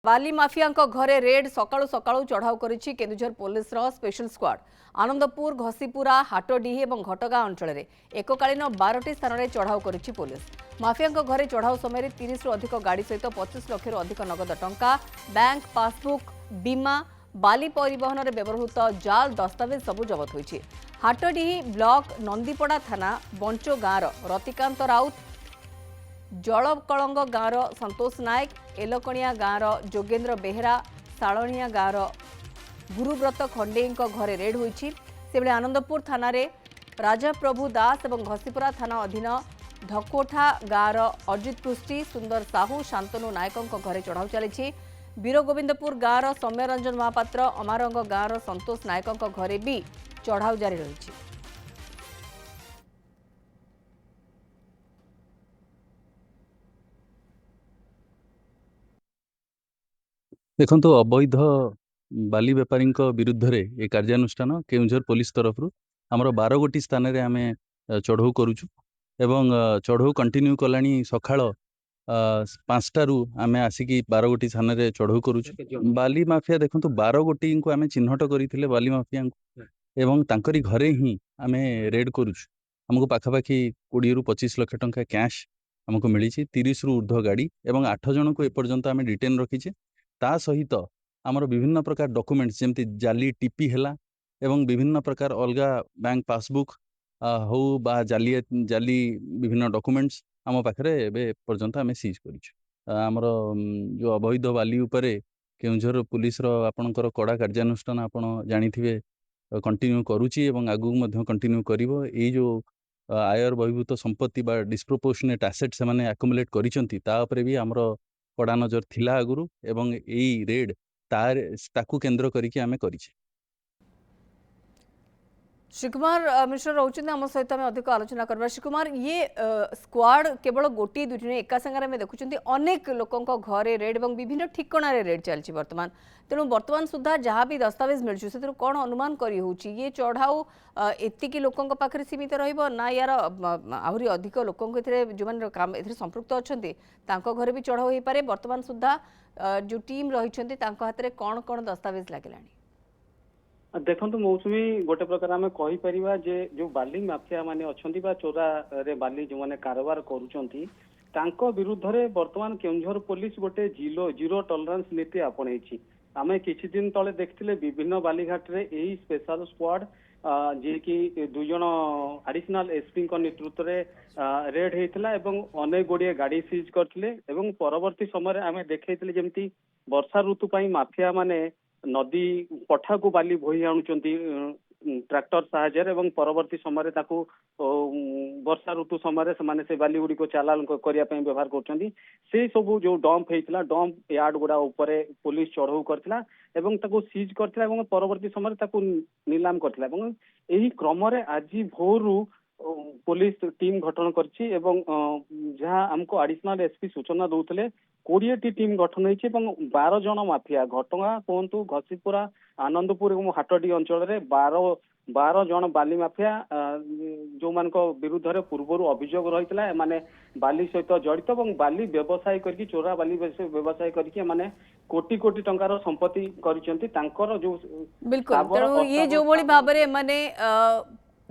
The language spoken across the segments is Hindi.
बाली माफिया घरे रेड सकाळू सकाळू चढ़ाऊ करिछि Keonjhar police special squad. Anandpur Ghasipura Hatadihi और घटगाँ अंचल में एककालीन 12टी स्थान में चढ़ाऊ करिछि पुलिस। माफिया घरे चढ़ाऊ समय 30 रु अधिक गाड़ी सहित 25 लाख रु अधिक नगद टंका, बैंक पासबुक, बीमा, बाली परिवहन में व्यवहृत जाल दस्तावेज सबू जबत होइछि। हाटडीही ब्लॉक नंदीपड़ा थाना बंचो गाँव रतिकांत राउत, जलकलंग गाँव संतोष नायक, एलकणिया गाँव जोगेन्द्र बेहेरा, सालणिया गाँव गुरुव्रत खंडे घरे रेड होइछि। सेबले आनंदपुर थाना रे राजाप्रभु दास और घसीपुरा थाना अधीन धकोठा गाँव अजित पृष्टि, सुंदर साहू, शांतनु नायक घरे चढ़ाऊ चली। वीरगोविंदपुर गाँव सौम्य रंजन महापात्र, अमारंग गाँव संतोष नायक घरे भी चढ़ाऊ जारी रही। देखो अवैध बाली बेपारी विरुद्ध रे ये कार्यानुष्ठान केउझर पुलिस तरफ आमर 12 गोटी स्थान रे आमे चढ़ऊ करूछु एवं चढ़ऊ कंटिन्यू कलानी सखाळ 5टारू आमे आसिकी 12 गोटी स्थान रे चढ़ऊ करूछु। बाली माफिया देखो 12 गोटी को आमे चिन्हट करिथिले बाली माफिया एवं तांकरी घरे ही आमे रेड करूछु। हमको पाखापाखि 20 रु 25 लाख टंका कैश हमको मिली, 30 रु ऊर्ध्व गाड़ी एवं 8 जन को एपर्यंत आमे डिटेन रखीचे। ता सहित आमर विभिन्न प्रकार डॉक्यूमेंट्स जमती जाली टीपी हैला एवं विभिन्न प्रकार अलगा बैंक पासबुक हो बा जाली जाली विभिन्न डॉक्यूमेंट्स आम पाखरे एबे पर्यंत आमे सीज करिछु। आमर जो अवैध बाली उपरे केउझर पुलिस रो आपनकर कड़ा कार्यानुष्ठान आपण जानिथिबे कंटिन्यू करूची एवं आगु मध्य कंटिन्यू करिवो। ए जो आयर बहिभूत संपत्ति बा डिस्प्रोपोर्शनेट एसेट से माने एक्युमुलेट करिसंती ता उपरे भी आमर कड़ा नजर थिला आगुरु एवं एई रेड ताकू केंद्र करिके आमे करिछे। श्रीकुमार मिश्र रोचन आम सहित आम अधिक आलोचना करबा। श्रीकुमार, ये स्क्वाड केवल गोटी दुटी एका संगे आम देखुं अनेक लोकों घरे रेड और विभिन्न ठिकाना रेड चलती वर्तमान, तेणु वर्तमान सुधा जहाँ भी दस्तावेज मिलूँ से कौन अनुमान करी होउची ये चढ़ाऊ एतिकी लोकों पाखे सीमित रहिबो ना यार आहरी अधिक लोकों जो मैंने काम ए संपृक्त अच्छा घरे भी चढ़ाऊ हो पारे? वर्तमान सुधा जो टीम रही हाथ में कौन कौन दस्तावेज लगे? देखो मौसुमी गोटे प्रकार आम कहीपर जे जो बाली माफिया माने अच्छा बा चोरा रे बाली जो मैंने कारोबार करुँच विरुद्ध रे वर्तमान केउझर पुलिस गोटे जीरो टॉलरेंस नीति आपणेछि। आमे किछि दिन तले देखथिले विभिन्न बालीघाट रे एही स्पेशल स्क्वाड जे कि 2 जन एडिशनल एसपी नेतृत्व रे रेड हेतिला एवं अनेक गुड़िए गाड़ी सीज करथिले एवं परवर्ती समय आमे देखैथिले जेमती वर्षा ऋतु पई माफिया माने नदी पठा को बाली बोही आणुचंती ट्रैक्टर साहाय्य एवं परवर्ती समय वर्षा ऋतु समय से बाली गुड़ी को चालान करने व्यवहार कर सब जो डंप होता डंप यार्ड गुड़ा उपरे पुलिस चढ़ऊ करथिला एवं ताको सीज करथिला एवं परवर्ती समय ताको नीलाम करथिला एवं एही क्रम रे आज भोरु पुलिस टीम गठन करछि एवं जहाँ हमको एडिशनल एसपी सूचना दौले 20टी टीम गठन होती 12 जन माफिया घटगाँ कहतु घसीपुरा आनंदपुर और हाटडी अंचल में 12 जन बाली माफिया जो मान विरुद्ध रे पूर्वर अभियोग रही माने बाली सहित जड़ित और बाली व्यवसाय करके चोरा बाली व्यवसाय करके माने कोटी कोटी टंकार संपत्ति करिसेंती तांकर जो बिल्कुल ये जो बड़ी भाबरे माने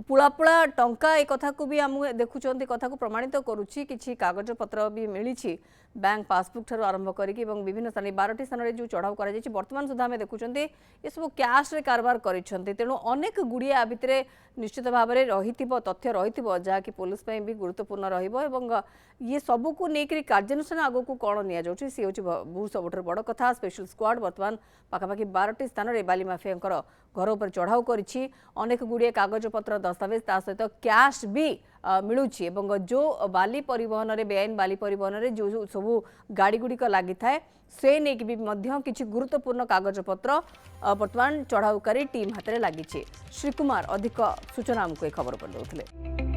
पुलापुला टंका ए कथा को भी आम देखुं कथा को प्रमाणित करुच्ची किसी कागज पत्र भी मिली बैंक पासबुक ठार आरंभ करके विभिन्न स्थान 12टी स्थान में जो चढ़ाऊ कर वर्तमान सुधा आम देखुं ये सब कैश रे कारबार करिसेंती। तेणु अनेक गुड़िए आ भितर निश्चित भाव में रही तथ्य रही जहाँकि पुलिस भी गुरुत्वपूर्ण रहा ये सबू को लेकर कार्यानुष्ठान आगो को कौन नि जाऊँगी सी हूँ बहुत सबुठ बड़ कथा। स्पेशल स्क्वाड वर्तमान पाखापाखि 12टी स्थान में बाली माफिया घर उपर चढ़ाऊ करिछि। अनेक गुड़िए कागज पत्र दस्तावेज ता सहित कैश भी मिलूची एवं जो बाली परिवहन रे बेआईन बाली परिवहन रे जो सबू गाड़ी गुड़िक लगी थाए से नहीं भी किसी गुरुत्वपूर्ण कागज पत्र वर्तमान चढ़ाऊकारी टीम हाथ में लगी। श्रीकुमार अधिक सूचना आमको खबर कर दौले।